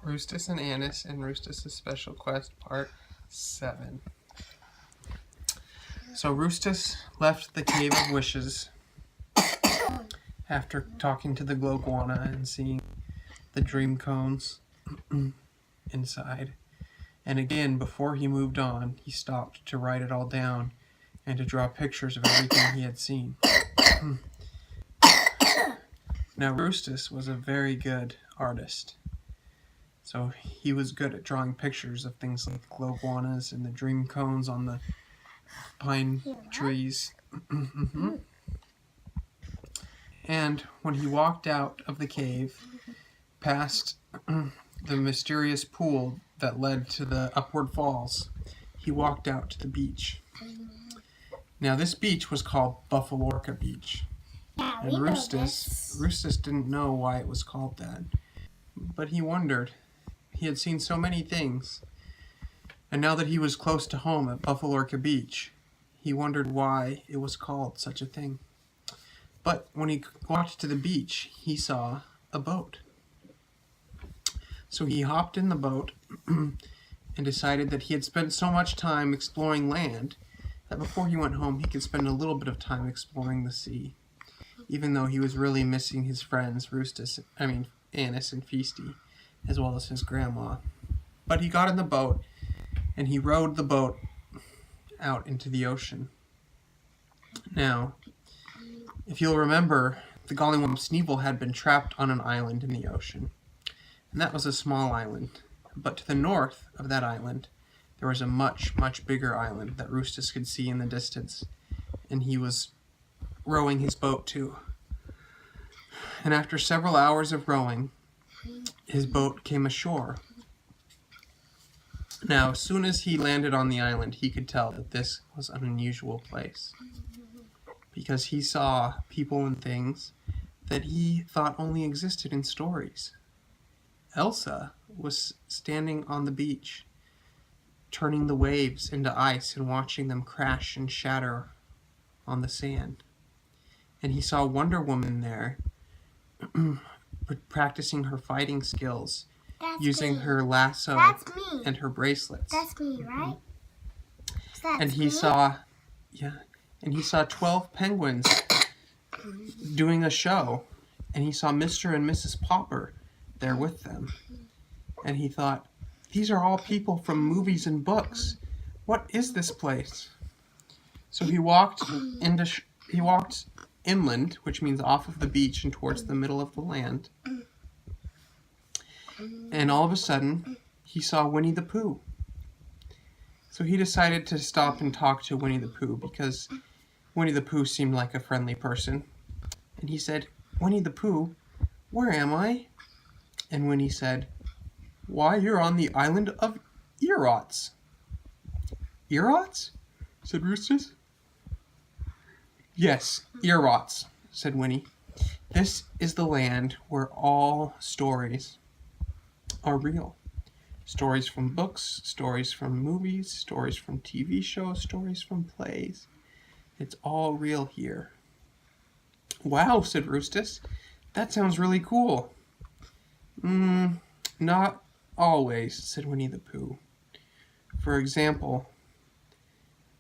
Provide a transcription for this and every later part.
Rustus and Annice and Rustus' Special Quest Part 7. So Rustus left the Cave of Wishes after talking to the Glowguana and seeing the dream cones inside. And again, before he moved on, he stopped to write it all down and to draw pictures of everything he had seen. Now, Rustus was a very good artist. So he was good at drawing pictures of things like glowguanas and the dream cones on the pine trees. And when he walked out of the cave, past the mysterious pool that led to the upward falls, he walked out to the beach. Now this beach was called Buffalorca Beach. And Rustus didn't know why it was called that. But he wondered. He had seen so many things. And now that he was close to home at Buffalorca Beach, he wondered why it was called such a thing. But when he walked to the beach, he saw a boat. So he hopped in the boat and decided that he had spent so much time exploring land that before he went home he could spend a little bit of time exploring the sea. Even though he was really missing his friends, Annice and Feasty, as well as his grandma. But he got in the boat, and he rowed the boat out into the ocean. Now, if you'll remember, the Gollywomp Sneeble had been trapped on an island in the ocean. And that was a small island. But to the north of that island, there was a much, much bigger island that Rustus could see in the distance. And he was rowing his boat to. And after several hours of rowing, his boat came ashore. Now, as soon as he landed on the island, he could tell that this was an unusual place, because he saw people and things that he thought only existed in stories. Elsa was standing on the beach, turning the waves into ice and watching them crash and shatter on the sand. And he saw Wonder Woman there, practicing her fighting skills, using her lasso and her bracelets. That's me, right? And he saw 12 penguins doing a show, and he saw Mr. and Mrs. Popper there with them. And he thought, these are all people from movies and books. What is this place? So he walked inland, which means off of the beach and towards the middle of the land. And all of a sudden, he saw Winnie the Pooh. So he decided to stop and talk to Winnie the Pooh, because Winnie the Pooh seemed like a friendly person. And he said, Winnie the Pooh, where am I? And Winnie said, why, you're on the island of Yrots. Yrots? Said Rustus. Yes, Yrots, said Winnie. This is the land where all stories are real. Stories from books, stories from movies, stories from TV shows, stories from plays. It's all real here. Wow, said Rustus. That sounds really cool. Not always, said Winnie the Pooh. For example,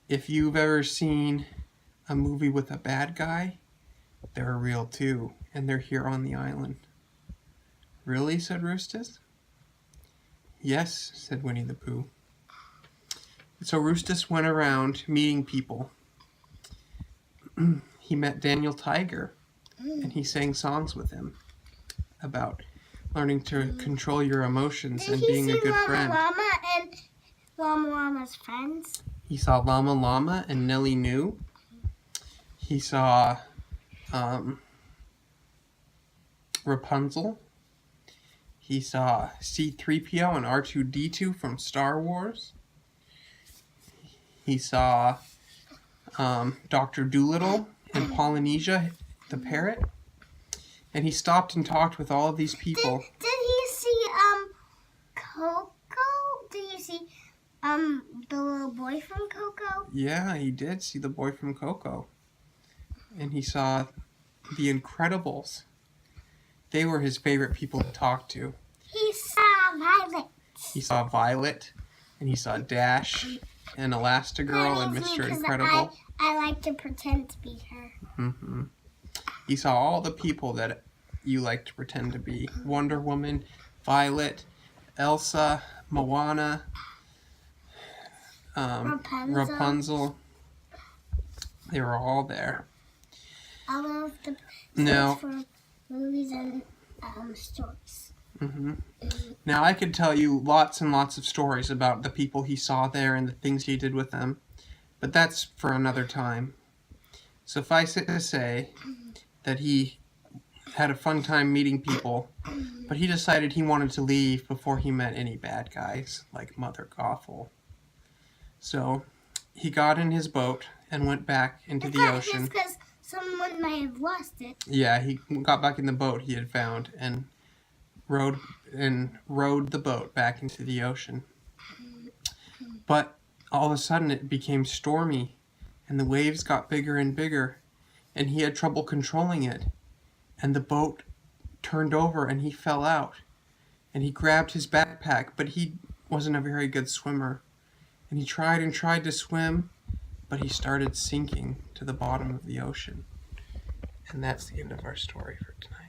if you've ever seen a movie with a bad guy, they're real too, and they're here on the island. Really, said Rustus. Yes, said Winnie the Pooh. So Rustus went around meeting people. He met Daniel Tiger, and he sang songs with him about learning to control your emotions and being a good friend. Llama and Llama Llama's friends? He saw Llama Llama and Nellie New. He saw Rapunzel. He saw C-3PO and R2-D2 from Star Wars. He saw Dr. Dolittle and Polynesia the parrot. And he stopped and talked with all of these people. Did he see Coco? Did you see the little boy from Coco? Yeah, he did see the boy from Coco. And he saw the Incredibles. They were his favorite people to talk to. He saw Violet. He saw Violet, and he saw Dash, and Elastigirl, and Mr. Incredible. I like to pretend to be her. Mm-hmm. He saw all the people that you like to pretend to be. Wonder Woman, Violet, Elsa, Moana, Rapunzel. They were all there. All of the Now, for movies and stories. mm-hmm. Now, I could tell you lots and lots of stories about the people he saw there and the things he did with them, but that's for another time. Suffice it to say that he had a fun time meeting people, but he decided he wanted to leave before he met any bad guys like Mother Gothel. So he got in his boat and went back into the ocean. Because someone might have lost it. Yeah, he got back in the boat he had found and rowed the boat back into the ocean. But all of a sudden it became stormy, and the waves got bigger and bigger, and he had trouble controlling it. And the boat turned over and he fell out. And he grabbed his backpack, but he wasn't a very good swimmer. And he tried to swim, but he started sinking to the bottom of the ocean. And that's the end of our story for tonight.